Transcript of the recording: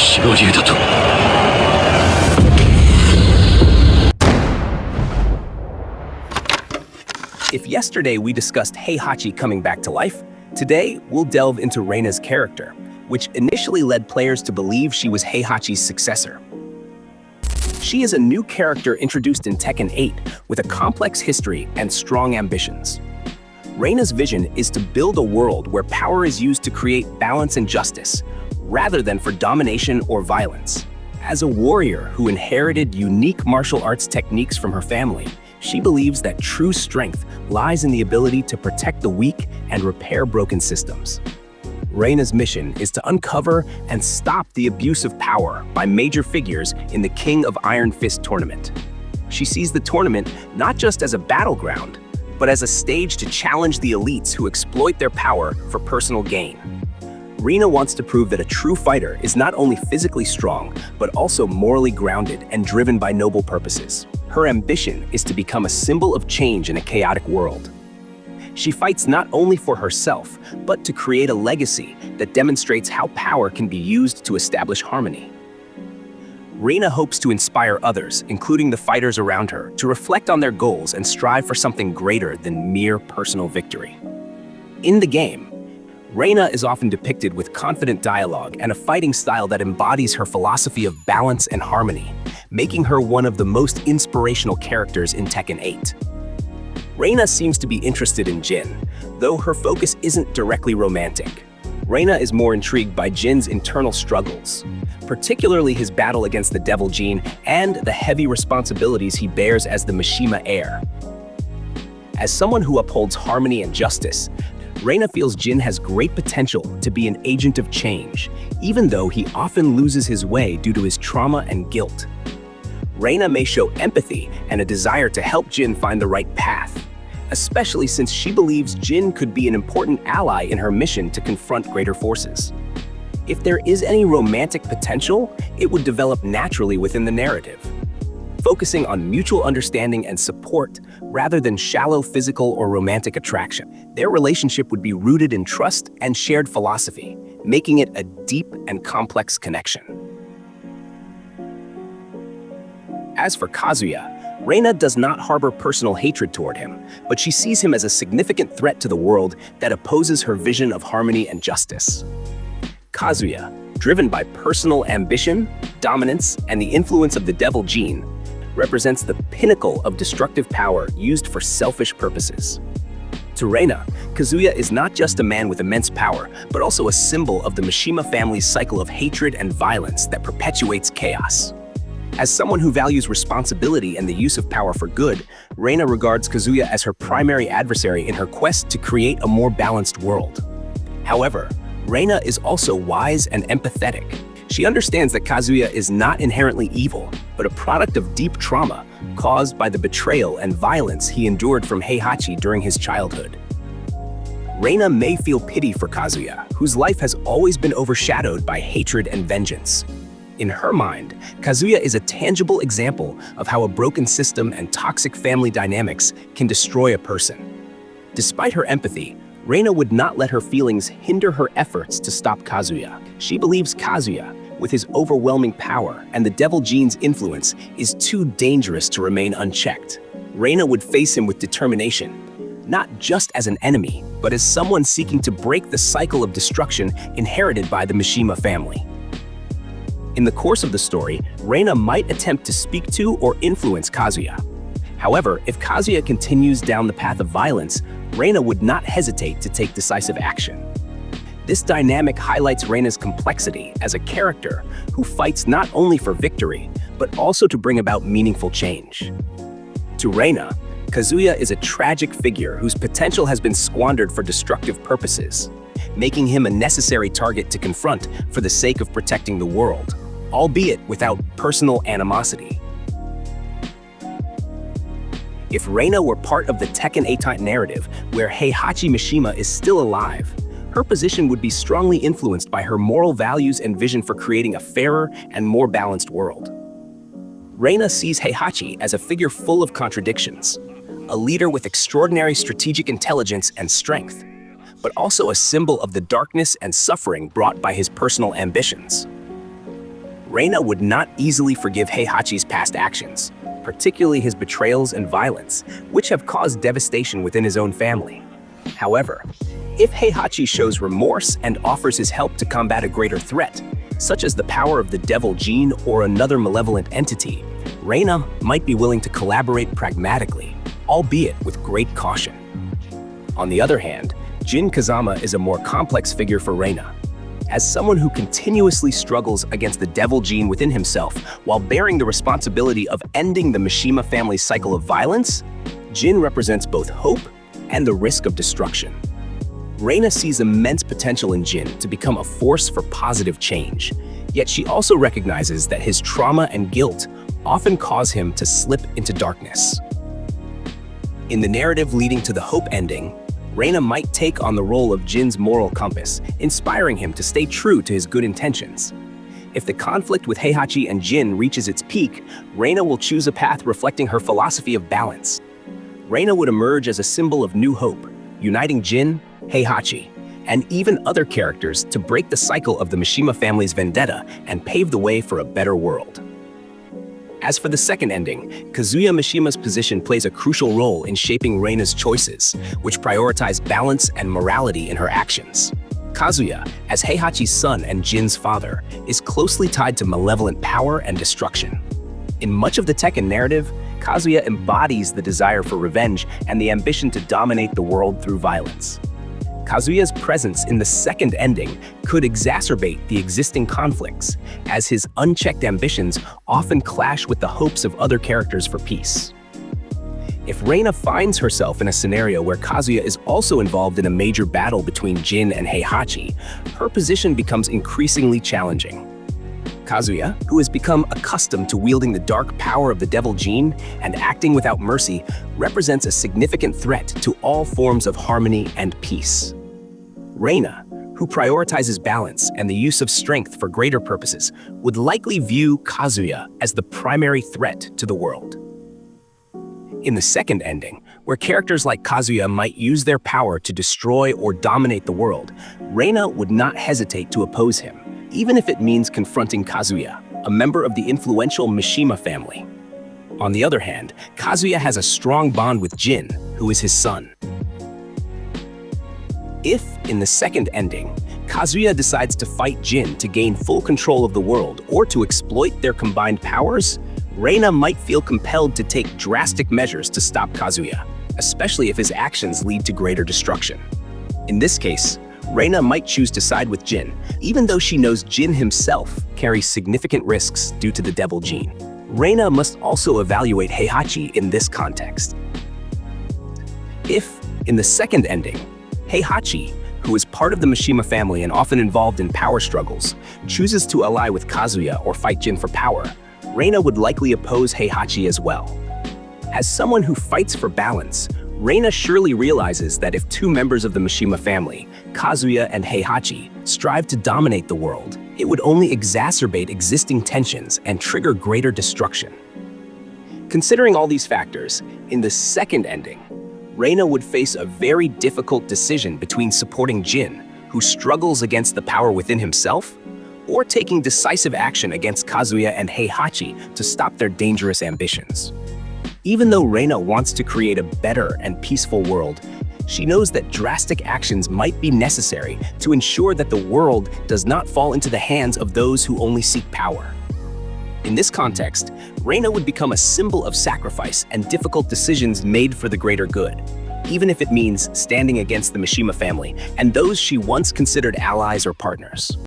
白龍だと。If yesterday we discussed Heihachi coming back to life, today we'll delve into Reina's character, which initially led players to believe she was Heihachi's successor. She is a new character introduced in Tekken 8 with a complex history and strong ambitions. Reina's vision is to build a world where power is used to create balance and justice, rather than for domination or violence. As a warrior who inherited unique martial arts techniques from her family, she believes that true strength lies in the ability to protect the weak and repair broken systems. Reina's mission is to uncover and stop the abuse of power by major figures in the King of Iron Fist tournament. She sees the tournament not just as a battleground, but as a stage to challenge the elites who exploit their power for personal gain. Reina wants to prove that a true fighter is not only physically strong, but also morally grounded and driven by noble purposes. Her ambition is to become a symbol of change in a chaotic world. She fights not only for herself, but to create a legacy that demonstrates how power can be used to establish harmony. Reina hopes to inspire others, including the fighters around her, to reflect on their goals and strive for something greater than mere personal victory. In the game, Reina is often depicted with confident dialogue and a fighting style that embodies her philosophy of balance and harmony, making her one of the most inspirational characters in Tekken 8. Reina seems to be interested in Jin, though her focus isn't directly romantic. Reina is more intrigued by Jin's internal struggles, particularly his battle against the Devil Gene and the heavy responsibilities he bears as the Mishima heir. As someone who upholds harmony and justice, Reina feels Jin has great potential to be an agent of change, even though he often loses his way due to his trauma and guilt. Reina may show empathy and a desire to help Jin find the right path, especially since she believes Jin could be an important ally in her mission to confront greater forces. If there is any romantic potential, it would develop naturally within the narrative, focusing on mutual understanding and support rather than shallow physical or romantic attraction. Their relationship would be rooted in trust and shared philosophy, making it a deep and complex connection. As for Kazuya, Reina does not harbor personal hatred toward him, but she sees him as a significant threat to the world that opposes her vision of harmony and justice. Kazuya, driven by personal ambition, dominance, and the influence of the Devil Gene, represents the pinnacle of destructive power used for selfish purposes. To Reina, Kazuya is not just a man with immense power, but also a symbol of the Mishima family's cycle of hatred and violence that perpetuates chaos. As someone who values responsibility and the use of power for good, Reina regards Kazuya as her primary adversary in her quest to create a more balanced world. However, Reina is also wise and empathetic. She understands that Kazuya is not inherently evil, but a product of deep trauma caused by the betrayal and violence he endured from Heihachi during his childhood. Reina may feel pity for Kazuya, whose life has always been overshadowed by hatred and vengeance. In her mind, Kazuya is a tangible example of how a broken system and toxic family dynamics can destroy a person. Despite her empathy, Reina would not let her feelings hinder her efforts to stop Kazuya. She believes Kazuya, with his overwhelming power and the Devil Gene's influence, is too dangerous to remain unchecked. Reina would face him with determination, not just as an enemy, but as someone seeking to break the cycle of destruction inherited by the Mishima family. In the course of the story, Reina might attempt to speak to or influence Kazuya. However, if Kazuya continues down the path of violence, Reina would not hesitate to take decisive action. This dynamic highlights Reina's complexity as a character who fights not only for victory, but also to bring about meaningful change. To Reina, Kazuya is a tragic figure whose potential has been squandered for destructive purposes, making him a necessary target to confront for the sake of protecting the world, albeit without personal animosity. If Reina were part of the Tekken 8 narrative, where Heihachi Mishima is still alive, her position would be strongly influenced by her moral values and vision for creating a fairer and more balanced world. Reina sees Heihachi as a figure full of contradictions, a leader with extraordinary strategic intelligence and strength, but also a symbol of the darkness and suffering brought by his personal ambitions. Reina would not easily forgive Heihachi's past actions, particularly his betrayals and violence, which have caused devastation within his own family. However, if Heihachi shows remorse and offers his help to combat a greater threat, such as the power of the devil gene or another malevolent entity, Reina might be willing to collaborate pragmatically, albeit with great caution. On the other hand, Jin Kazama is a more complex figure for Reina. As someone who continuously struggles against the devil gene within himself while bearing the responsibility of ending the Mishima family's cycle of violence, Jin represents both hope and the risk of destruction. Reina sees immense potential in Jin to become a force for positive change, yet she also recognizes that his trauma and guilt often cause him to slip into darkness. In the narrative leading to the hope ending, Reina might take on the role of Jin's moral compass, inspiring him to stay true to his good intentions. If the conflict with Heihachi and Jin reaches its peak, Reina will choose a path reflecting her philosophy of balance. Reina would emerge as a symbol of new hope, uniting Jin, Heihachi, and even other characters to break the cycle of the Mishima family's vendetta and pave the way for a better world. As for the second ending, Kazuya Mishima's position plays a crucial role in shaping Reina's choices, which prioritize balance and morality in her actions. Kazuya, as Heihachi's son and Jin's father, is closely tied to malevolent power and destruction. In much of the Tekken narrative, Kazuya embodies the desire for revenge and the ambition to dominate the world through violence. Kazuya's presence in the second ending could exacerbate the existing conflicts, as his unchecked ambitions often clash with the hopes of other characters for peace. If Reina finds herself in a scenario where Kazuya is also involved in a major battle between Jin and Heihachi, her position becomes increasingly challenging. Kazuya, who has become accustomed to wielding the dark power of the devil gene and acting without mercy, represents a significant threat to all forms of harmony and peace. Reina, who prioritizes balance and the use of strength for greater purposes, would likely view Kazuya as the primary threat to the world. In the second ending, where characters like Kazuya might use their power to destroy or dominate the world, Reina would not hesitate to oppose him, even if it means confronting Kazuya, a member of the influential Mishima family. On the other hand, Kazuya has a strong bond with Jin, who is his son. If, in the second ending, Kazuya decides to fight Jin to gain full control of the world or to exploit their combined powers, Reina might feel compelled to take drastic measures to stop Kazuya, especially if his actions lead to greater destruction. In this case, Reina might choose to side with Jin, even though she knows Jin himself carries significant risks due to the devil gene. Reina must also evaluate Heihachi in this context. If, in the second ending, Heihachi, who is part of the Mishima family and often involved in power struggles, chooses to ally with Kazuya or fight Jin for power, Reina would likely oppose Heihachi as well. As someone who fights for balance, Reina surely realizes that if two members of the Mishima family, Kazuya and Heihachi, strive to dominate the world, it would only exacerbate existing tensions and trigger greater destruction. Considering all these factors, in the second ending, Reina would face a very difficult decision between supporting Jin, who struggles against the power within himself, or taking decisive action against Kazuya and Heihachi to stop their dangerous ambitions. Even though Reina wants to create a better and peaceful world, she knows that drastic actions might be necessary to ensure that the world does not fall into the hands of those who only seek power. In this context, Reina would become a symbol of sacrifice and difficult decisions made for the greater good, even if it means standing against the Mishima family and those she once considered allies or partners.